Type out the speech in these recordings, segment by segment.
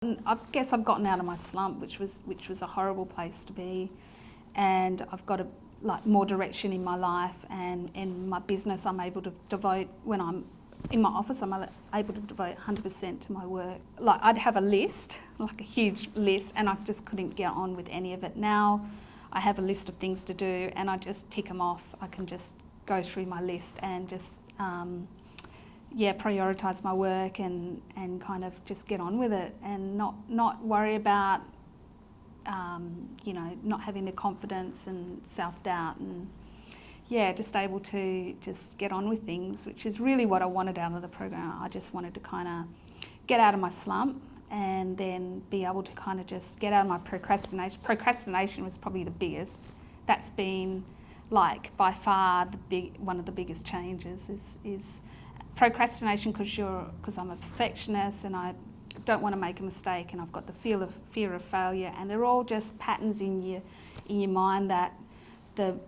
I guess I've gotten out of my slump, which was a horrible place to be, and I've got more direction in my life, and in my business I'm able to devote, when I'm in my office, I'm able to devote 100% to my work. Like, I'd have a list, like a huge list, and I just couldn't get on with any of it. Now I have a list of things to do and I just tick them off. I can just go through my list and just prioritise my work and kind of just get on with it, and not worry about not having the confidence and self-doubt, and just able to just get on with things, which is really what I wanted out of the program. I just wanted to kind of get out of my slump and then be able to kind of just get out of my procrastination. Procrastination was probably the biggest. That's been like by far one of the biggest changes is procrastination, because I'm a perfectionist and I don't want to make a mistake, and I've got the fear of failure, and they're all just patterns in your mind that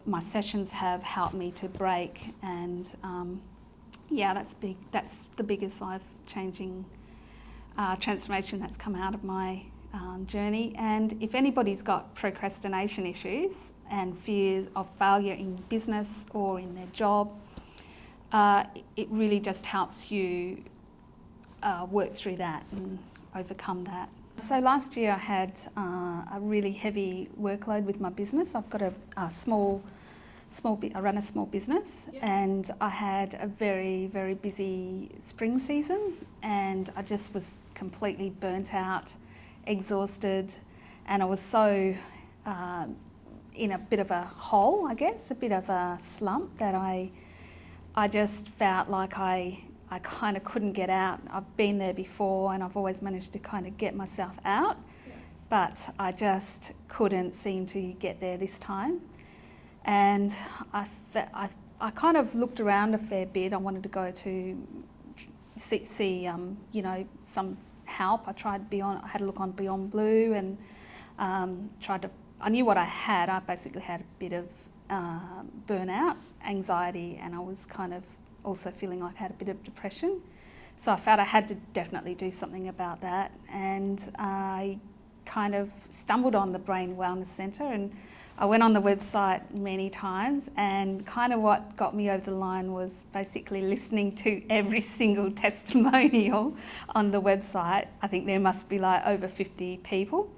my sessions have helped me to break. And that's big. That's the biggest life-changing transformation that's come out of my journey. And if anybody's got procrastination issues and fears of failure in business or in their job, it really just helps you work through that and overcome that. So last year I had a really heavy workload with my business. I've got I run a small business, and I had a very, very busy spring season, and I just was completely burnt out, exhausted, and I was so in a bit of a hole, I guess, a bit of a slump, that I just felt like I kind of couldn't get out. I've been there before and I've always managed to kind of get myself out, but I just couldn't seem to get there this time. And I kind of looked around a fair bit. I wanted to go to see some help. I had a look on Beyond Blue and I knew what I had. I basically had a bit of burnout, anxiety, and I was kind of also feeling like I had a bit of depression. So I felt I had to definitely do something about that, and I kind of stumbled on the Brain Wellness Centre, and I went on the website many times, and kind of what got me over the line was basically listening to every single testimonial on the website. I think there must be like over 50 people,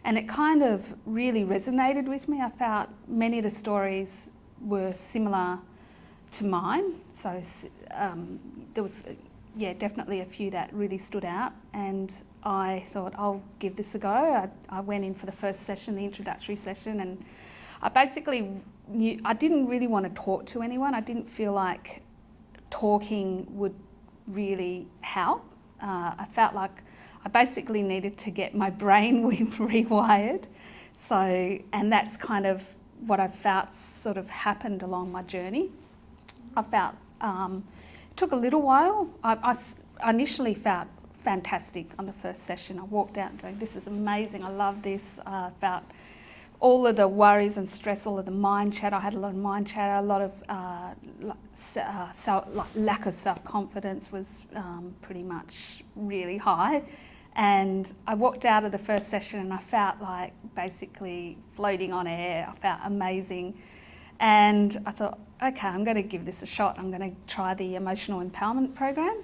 and it kind of really resonated with me. I felt many of the stories were similar to mine, so there was definitely a few that really stood out, and I thought I'll give this a go. I went in for the first session, the introductory session, and I basically knew I didn't really want to talk to anyone. I didn't feel like talking would really help. I felt like I basically needed to get my brain rewired. And that's kind of what I felt sort of happened along my journey. I felt it took a little while. I initially felt fantastic on the first session. I walked out and going, this is amazing, I love this. I felt all of the worries and stress, all of the mind chatter. I had a lot of mind chatter, a lot of lack of self-confidence was pretty much really high. And I walked out of the first session and I felt like basically floating on air. I felt amazing. And I thought, okay, I'm going to give this a shot. I'm going to try the emotional empowerment program.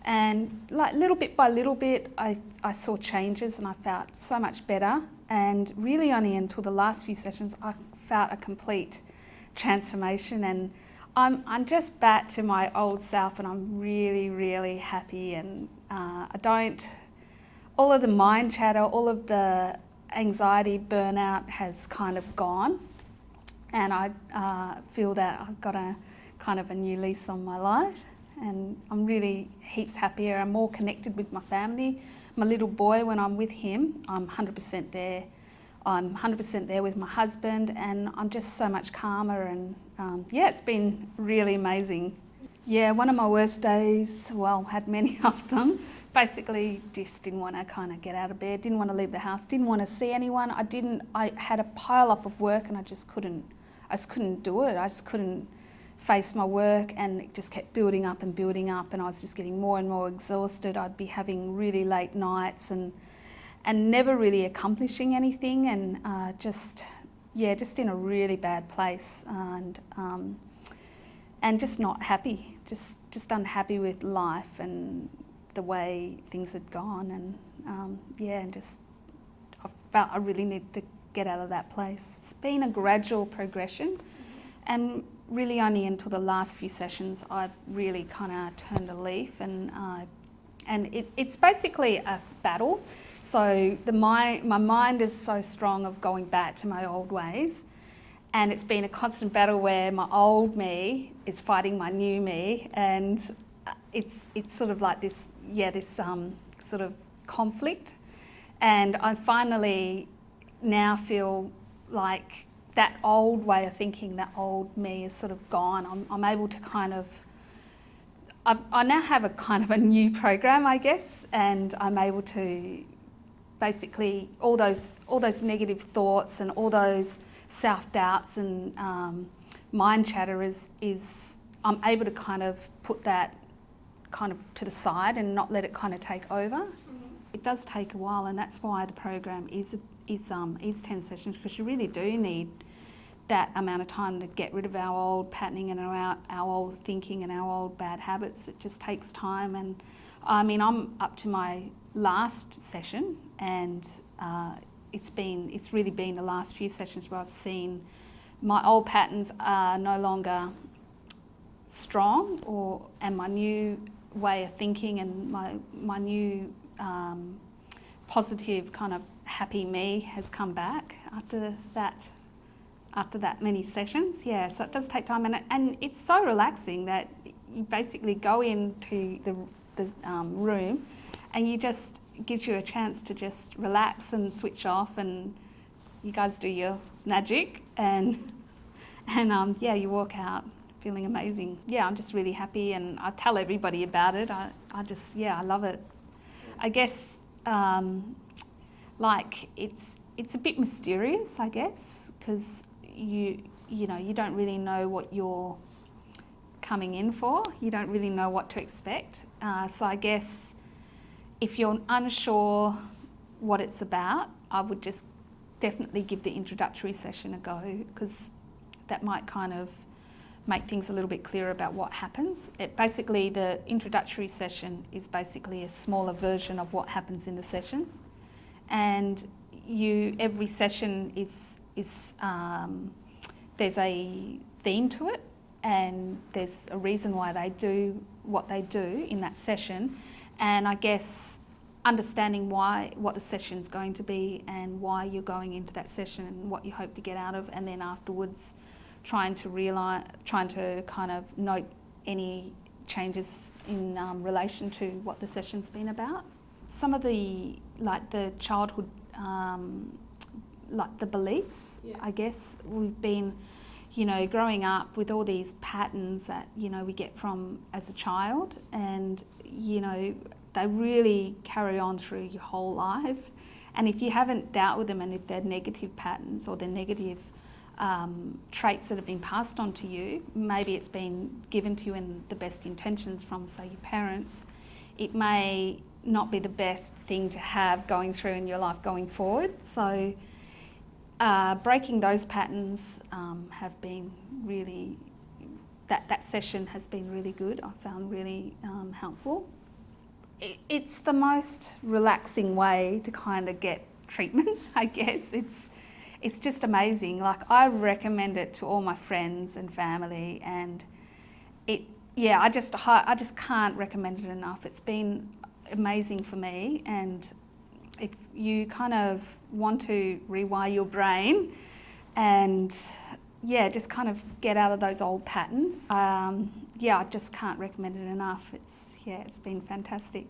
And like little bit by little bit, I saw changes and I felt so much better. And really only until the last few sessions, I felt a complete transformation. And I'm just back to my old self, and I'm really, really happy. And all of the mind chatter, all of the anxiety, burnout has kind of gone. And I feel that I've got a kind of a new lease on my life, and I'm really heaps happier. I'm more connected with my family. My little boy, when I'm with him, I'm 100% there. I'm 100% there with my husband, and I'm just so much calmer, and it's been really amazing. Yeah, one of my worst days, well, had many of them. Basically just didn't want to kind of get out of bed, didn't want to leave the house, didn't want to see anyone. I had a pile up of work and I just couldn't do it. I just couldn't face my work, and it just kept building up, and I was just getting more and more exhausted. I'd be having really late nights, and and never really accomplishing anything, and just in a really bad place, and just not happy, just unhappy with life and the way things had gone, and just I felt I really needed to get out of that place. It's been a gradual progression, and really only until the last few sessions I've really kind of turned a leaf, and it's basically a battle. So my mind is so strong of going back to my old ways, and it's been a constant battle where my old me is fighting my new me, and it's sort of like this sort of conflict. And I finally now feel like that old way of thinking, that old me is sort of gone. I'm able to kind of, I now have a kind of a new program, I guess, and I'm able to basically all those negative thoughts and all those self-doubts and mind chatter is I'm able to kind of put that kind of to the side and not let it kind of take over. It does take a while, and that's why the program is 10 sessions, because you really do need that amount of time to get rid of our old patterning and our old thinking and our old bad habits. It just takes time, and I mean, I'm up to my last session, and it's really been the last few sessions where I've seen my old patterns are no longer strong, and my new way of thinking and my new positive kind of happy me has come back after that many sessions. Yeah, so it does take time, and it's so relaxing that you basically go into the room, and you just gives you a chance to just relax and switch off, and you guys do your magic, and you walk out feeling amazing. Yeah, I'm just really happy, and I tell everybody about it. I love it. I guess like it's a bit mysterious, I guess, because you don't really know what you're coming in for. You don't really know what to expect. So I guess if you're unsure what it's about, I would just definitely give the introductory session a go, because that might kind of make things a little bit clearer about what happens. Basically, the introductory session is basically a smaller version of what happens in the sessions, and every session is there's a theme to it, and there's a reason why they do what they do in that session, and I guess understanding what the session's going to be and why you're going into that session and what you hope to get out of, and then afterwards trying to kind of note any changes in relation to what the session's been about. Some of the childhood, the beliefs, I guess, we've been, growing up with all these patterns that, we get from as a child, and, they really carry on through your whole life. And if you haven't dealt with them, and if they're negative patterns or they're negative traits that have been passed on to you, maybe it's been given to you in the best intentions from, say, your parents, it may not be the best thing to have going through in your life going forward. So breaking those patterns have been really, that session has been really good. I found really helpful. It's the most relaxing way to kind of get treatment, I guess. It's just amazing. Like, I recommend it to all my friends and family, and I just can't recommend it enough. It's been amazing for me, and if you kind of want to rewire your brain and just kind of get out of those old patterns, I just can't recommend it enough. It's been fantastic.